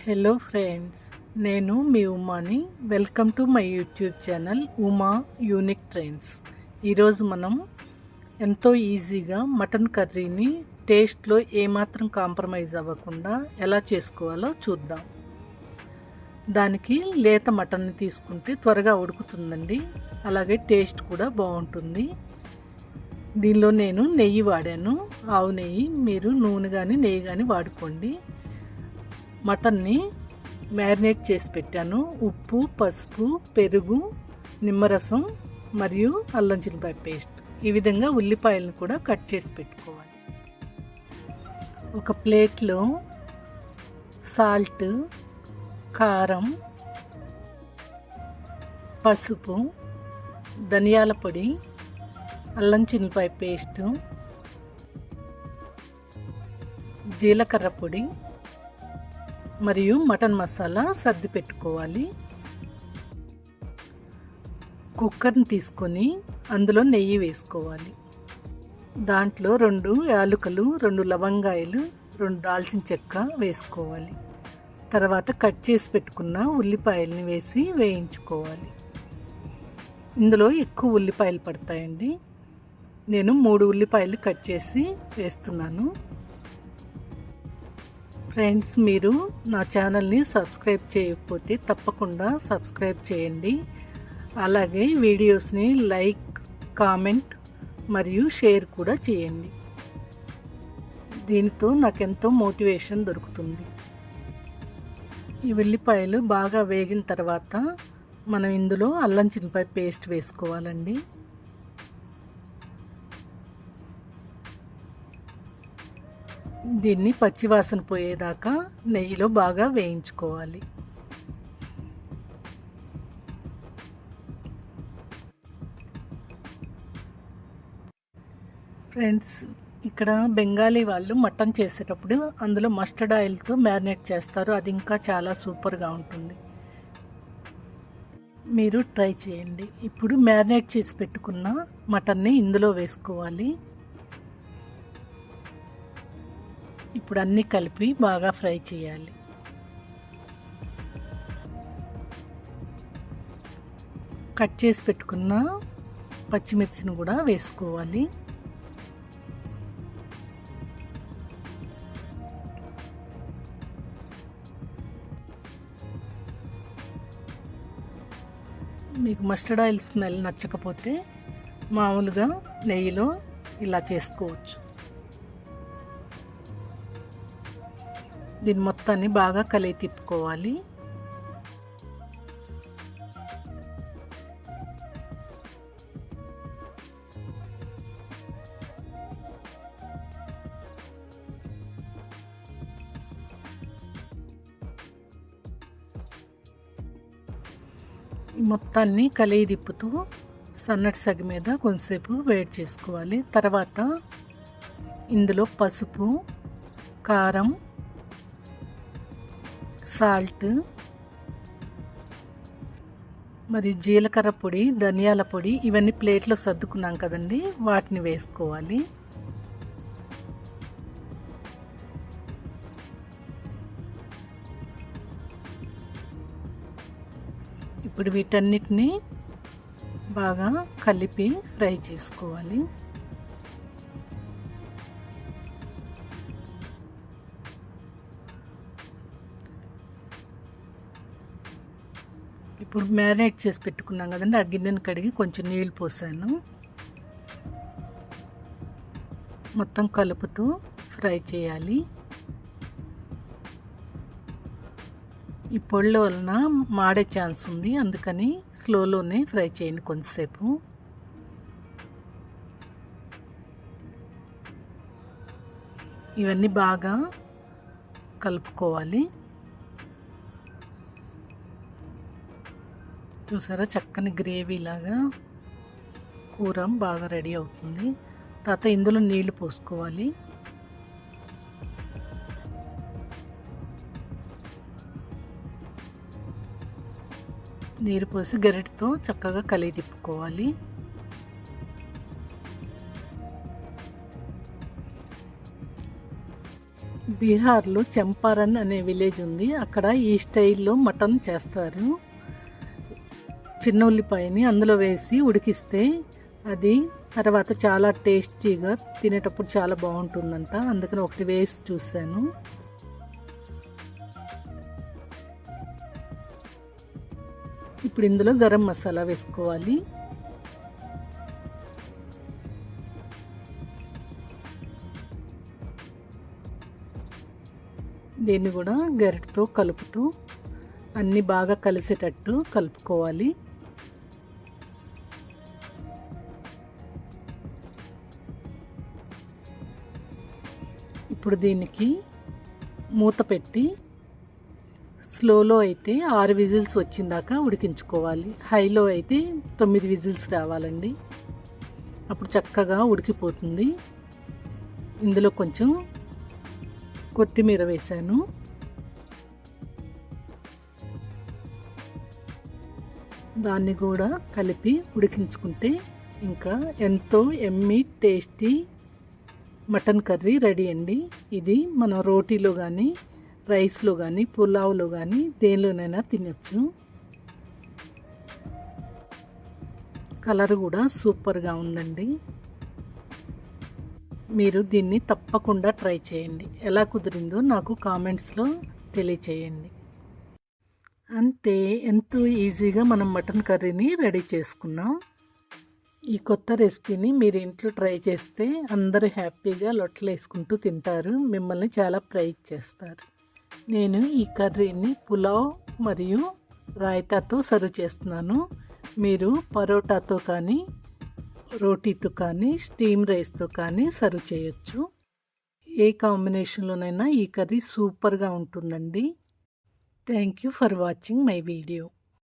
Hello friends, నేను మీ ఉమాని. Welcome to my YouTube channel Uma unique trends. ఈరోజు మనం ఎంతో ఈజీగా మటన్ కర్రీని టేస్ట్లో ఏమాత్రం కాంప్రమైజ్ అవ్వకుండా ఎలా చేసుకోవాలో చూద్దాం. దానికి లేత మటన్ని తీసుకుంటే త్వరగా ఉడుకుతుందండి, అలాగే టేస్ట్ కూడా బాగుంటుంది. దీనిలో నేను నెయ్యి వాడాను, ఆవు నెయ్యి. మీరు నూనె కానీ నెయ్యి కానీ వాడుకోండి. మటన్ని మ్యారినేట్ చేసి పెట్టాను. ఉప్పు, పసుపు, పెరుగు, నిమ్మరసం మరియు అల్లం చిల్లిపాయ పేస్ట్. ఈ విధంగా ఉల్లిపాయలను కూడా కట్ చేసి పెట్టుకోవాలి. ఒక ప్లేట్లో సాల్ట్, కారం, పసుపు, ధనియాల పొడి, అల్లం చిల్లిపాయ పేస్టు, జీలకర్ర పొడి మరియు మటన్ మసాలా సర్ది పెట్టుకోవాలి. కుక్కర్ని తీసుకొని అందులో నెయ్యి వేసుకోవాలి. దాంట్లో 2 యాలకులు, 2 లవంగాయలు, 2 దాల్చిన చెక్క వేసుకోవాలి. తర్వాత కట్ చేసి పెట్టుకున్న ఉల్లిపాయల్ని వేసి వేయించుకోవాలి. ఇందులో ఎక్కువ ఉల్లిపాయలు పడతాయండి. నేను 3 ఉల్లిపాయలు కట్ చేసి వేస్తున్నాను. ఫ్రెండ్స్, మీరు నా ఛానల్ని సబ్స్క్రైబ్ చేయకపోతే తప్పకుండా సబ్స్క్రైబ్ చేయండి. అలాగే వీడియోస్ని లైక్, కామెంట్ మరియు షేర్ కూడా చేయండి. దీనితో నాకెంతో మోటివేషన్ దొరుకుతుంది. ఈ ఉల్లిపాయలు బాగా వేగిన తర్వాత మనం ఇందులో అల్లం చిల్లిపాయ పేస్ట్ వేసుకోవాలండి. దీన్ని పచ్చివాసన పోయేదాకా నెయ్యిలో బాగా వేయించుకోవాలి. ఫ్రెండ్స్, ఇక్కడ బెంగాలీ వాళ్ళు మటన్ చేసేటప్పుడు అందులో మస్టర్డ్ ఆయిల్తో మ్యారినేట్ చేస్తారు. అది ఇంకా చాలా సూపర్గా ఉంటుంది. మీరు ట్రై చేయండి. ఇప్పుడు మ్యారినేట్ చేసి పెట్టుకున్న మటన్ని ఇందులో వేసుకోవాలి. ఇప్పుడు అన్నీ కలిపి బాగా ఫ్రై చేయాలి. కట్ చేసి పెట్టుకున్న పచ్చిమిర్చిని కూడా వేసుకోవాలి. మీకు మస్టర్డ్ ఆయిల్ స్మెల్ నచ్చకపోతే మామూలుగా నెయ్యిలో ఇలా చేసుకోవచ్చు. దీన్ని మొత్తాన్ని బాగా కలిపి తిప్పుకోవాలి. మొత్తాన్ని కలిపి తిప్పుతూ సన్నటి సగి మీద కొంచెంసేపు వేడి చేసుకోవాలి. తర్వాత ఇందులో పసుపు, కారం, సాల్ట్ మరియు జీలకర్ర పొడి, ధనియాల పొడి ఇవన్నీ ప్లేట్లో సర్దుకున్నాం కదండి, వాటిని వేసుకోవాలి. ఇప్పుడు వీటన్నిటిని బాగా కలిపి ఫ్రై చేసుకోవాలి. ఇప్పుడు మ్యారినేట్ చేసి పెట్టుకున్నాం కదండి, ఆ గిన్నెను కడిగి కొంచెం నీళ్ళు పోసాను. మొత్తం కలుపుతూ ఫ్రై చేయాలి. ఈ పొళ్ళ వలన మాడే ఛాన్స్ ఉంది, అందుకని స్లోలోనే ఫ్రై చేయండి కొంచెంసేపు. ఇవన్నీ బాగా కలుపుకోవాలి. చూసారా, చక్కని గ్రేవీ లాగా కూర బాగా రెడీ అవుతుంది. తర్వాత ఇందులో నీళ్లు పోసుకోవాలి. నీరు పోసి గరిటెతో చక్కగా కలిపి తిప్పుకోవాలి. బీహార్లో చంపారన్ అనే విలేజ్ ఉంది. అక్కడ ఈ స్టైల్లో మటన్ చేస్తారు. చిన్న ఉల్లిపాయని అందులో వేసి ఉడికిస్తే అది తర్వాత చాలా టేస్టీగా తినేటప్పుడు చాలా బాగుంటుందంట. అందుకని ఒకటి వేసి చూశాను. ఇప్పుడు ఇందులో గరం మసాలా వేసుకోవాలి. దీన్ని కూడా గరిటతో కలుపుతూ అన్నీ బాగా కలిసేటట్టు కలుపుకోవాలి. ఇప్పుడు దీనికి మూత పెట్టి స్లోలో అయితే 6 విజిల్స్ వచ్చిందాకా ఉడికించుకోవాలి. హైలో అయితే 9 విజిల్స్ రావాలండి. అప్పుడు చక్కగా ఉడికిపోతుంది. ఇందులో కొంచెం కొత్తిమీర వేశాను. దాన్ని కూడా కలిపి ఉడికించుకుంటే ఇంకా ఎంతో yummy tasty mutton curry ready అండి. ఇది మనం రోటీలో కానీ రైస్లో కానీ పులావ్లో కానీ దేనిలోనైనా తినొచ్చు. కలర్ కూడా సూపర్గా ఉందండి. మీరు దీన్ని తప్పకుండా ట్రై చేయండి. ఎలా కుదిరిందో నాకు కామెంట్స్లో తెలియచేయండి. అంతే, ఎంతో ఈజీగా మనం మటన్ కర్రీని రెడీ చేసుకున్నాం. ఈ కొత్త రెసిపీని మీరు ఇంట్లో ట్రై చేస్తే అందరూ హ్యాపీగా లొట్టలు వేసుకుంటూ తింటారు. మిమ్మల్ని చాలా ప్రైజ్ చేస్తారు. నేను ఈ కర్రీని పులావ్ మరియు రాయితాతో సర్వ్ చేస్తున్నాను. మీరు పరోటాతో కానీ రోటీతో కానీ స్టీమ్ రైస్తో కానీ సర్వ్ చేయొచ్చు. ఏ కాంబినేషన్లోనైనా ఈ కర్రీ సూపర్గా ఉంటుందండి. Thank you for watching my video.